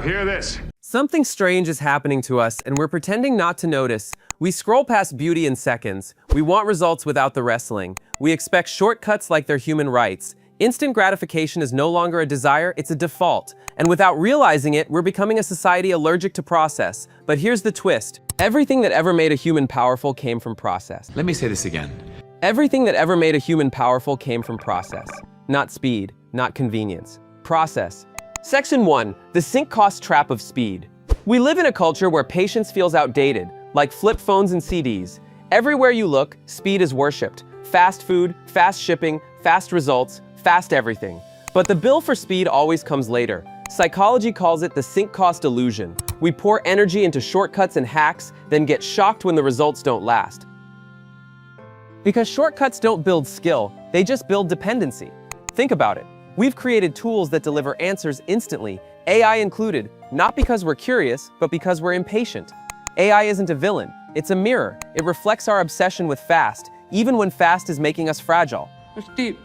hear this. Something strange is happening to us, and we're pretending not to notice. We scroll past beauty in seconds. We want results without the wrestling. We expect shortcuts like they're human rights. Instant gratification is no longer a desire, it's a default. And without realizing it, we're becoming a society allergic to process. But here's the twist. Everything that ever made a human powerful came from process. Let me say this again. Everything that ever made a human powerful came from process. Not speed, not convenience. Process. Section 1. The sink cost trap of speed. We live in a culture where patience feels outdated, like flip phones and CDs. Everywhere you look, speed is worshipped. Fast food, fast shipping, fast results, fast everything. But the bill for speed always comes later. Psychology calls it the sink cost illusion. We pour energy into shortcuts and hacks, then get shocked when the results don't last. Because shortcuts don't build skill, they just build dependency. Think about it. We've created tools that deliver answers instantly, AI included, not because we're curious, but because we're impatient. AI isn't a villain, it's a mirror. It reflects our obsession with fast, even when fast is making us fragile. It's deep.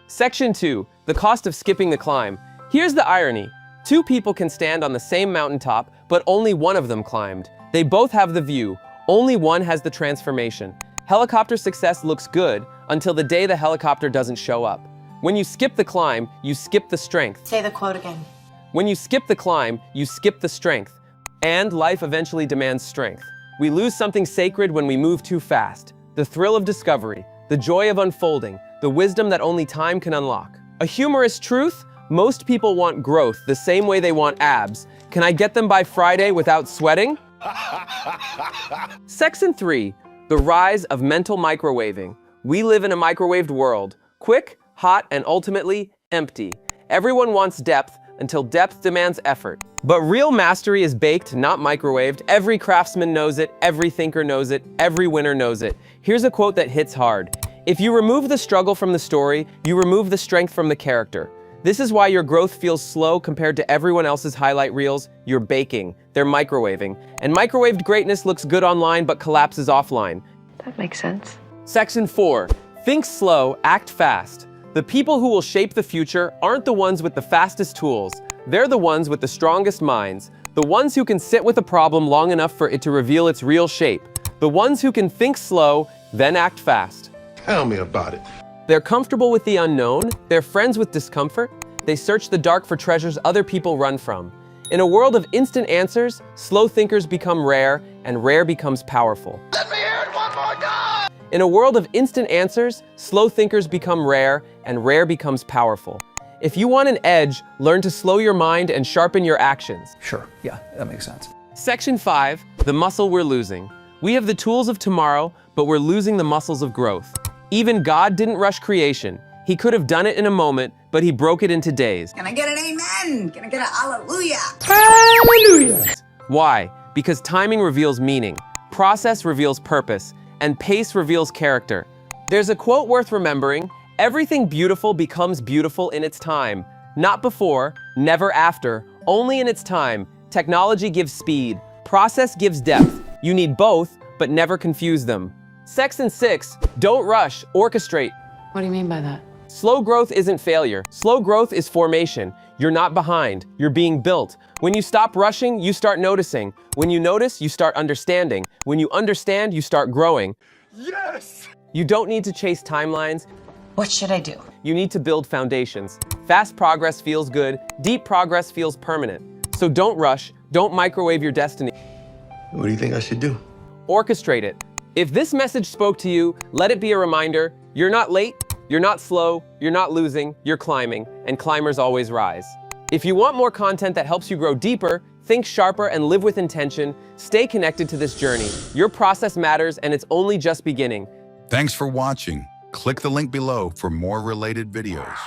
Section 2. The cost of skipping the climb. Here's the irony. Two people can stand on the same mountaintop, but only one of them climbed. They both have the view. Only one has the transformation. Helicopter success looks good until the day the helicopter doesn't show up. When you skip the climb, you skip the strength. Say the quote again. When you skip the climb, you skip the strength. And life eventually demands strength. We lose something sacred when we move too fast. The thrill of discovery, the joy of unfolding, the wisdom that only time can unlock. A humorous truth? Most people want growth the same way they want abs. Can I get them by Friday without sweating? Section 3. The rise of mental microwaving. We live in a microwaved world. Quick, hot, and ultimately empty. Everyone wants depth until depth demands effort. But real mastery is baked, not microwaved. Every craftsman knows it, every thinker knows it, every winner knows it. Here's a quote that hits hard. If you remove the struggle from the story, you remove the strength from the character. This is why your growth feels slow compared to everyone else's highlight reels. You're baking, they're microwaving. And microwaved greatness looks good online but collapses offline. That makes sense. Section 4. Think slow, act fast. The people who will shape the future aren't the ones with the fastest tools. They're the ones with the strongest minds. The ones who can sit with a problem long enough for it to reveal its real shape. The ones who can think slow, then act fast. Tell me about it. They're comfortable with the unknown. They're friends with discomfort. They search the dark for treasures other people run from. In a world of instant answers, slow thinkers become rare, and rare becomes powerful. Let me hear it one more time! In a world of instant answers, slow thinkers become rare, and rare becomes powerful. If you want an edge, learn to slow your mind and sharpen your actions. Sure, yeah, that makes sense. Section 5. The muscle we're losing. We have the tools of tomorrow, but we're losing the muscles of growth. Even God didn't rush creation. He could have done it in a moment, but he broke it into days. Can I get an amen? Can I get a hallelujah? Hallelujah! Why? Because timing reveals meaning, process reveals purpose, and pace reveals character. There's a quote worth remembering: everything beautiful becomes beautiful in its time. Not before, never after, only in its time. Technology gives speed, process gives depth. You need both, but never confuse them. Section 6. Don't rush, orchestrate. What do you mean by that? Slow growth isn't failure. Slow growth is formation. You're not behind, you're being built. When you stop rushing, you start noticing. When you notice, you start understanding. When you understand, you start growing. Yes! You don't need to chase timelines. What should I do? You need to build foundations. Fast progress feels good, deep progress feels permanent. So don't rush, don't microwave your destiny. What do you think I should do? Orchestrate it. If this message spoke to you, let it be a reminder: you're not late, you're not slow, you're not losing, you're climbing, and climbers always rise. If you want more content that helps you grow deeper, think sharper, and live with intention, stay connected to this journey. Your process matters, and it's only just beginning. Thanks for watching. Click the link below for more related videos.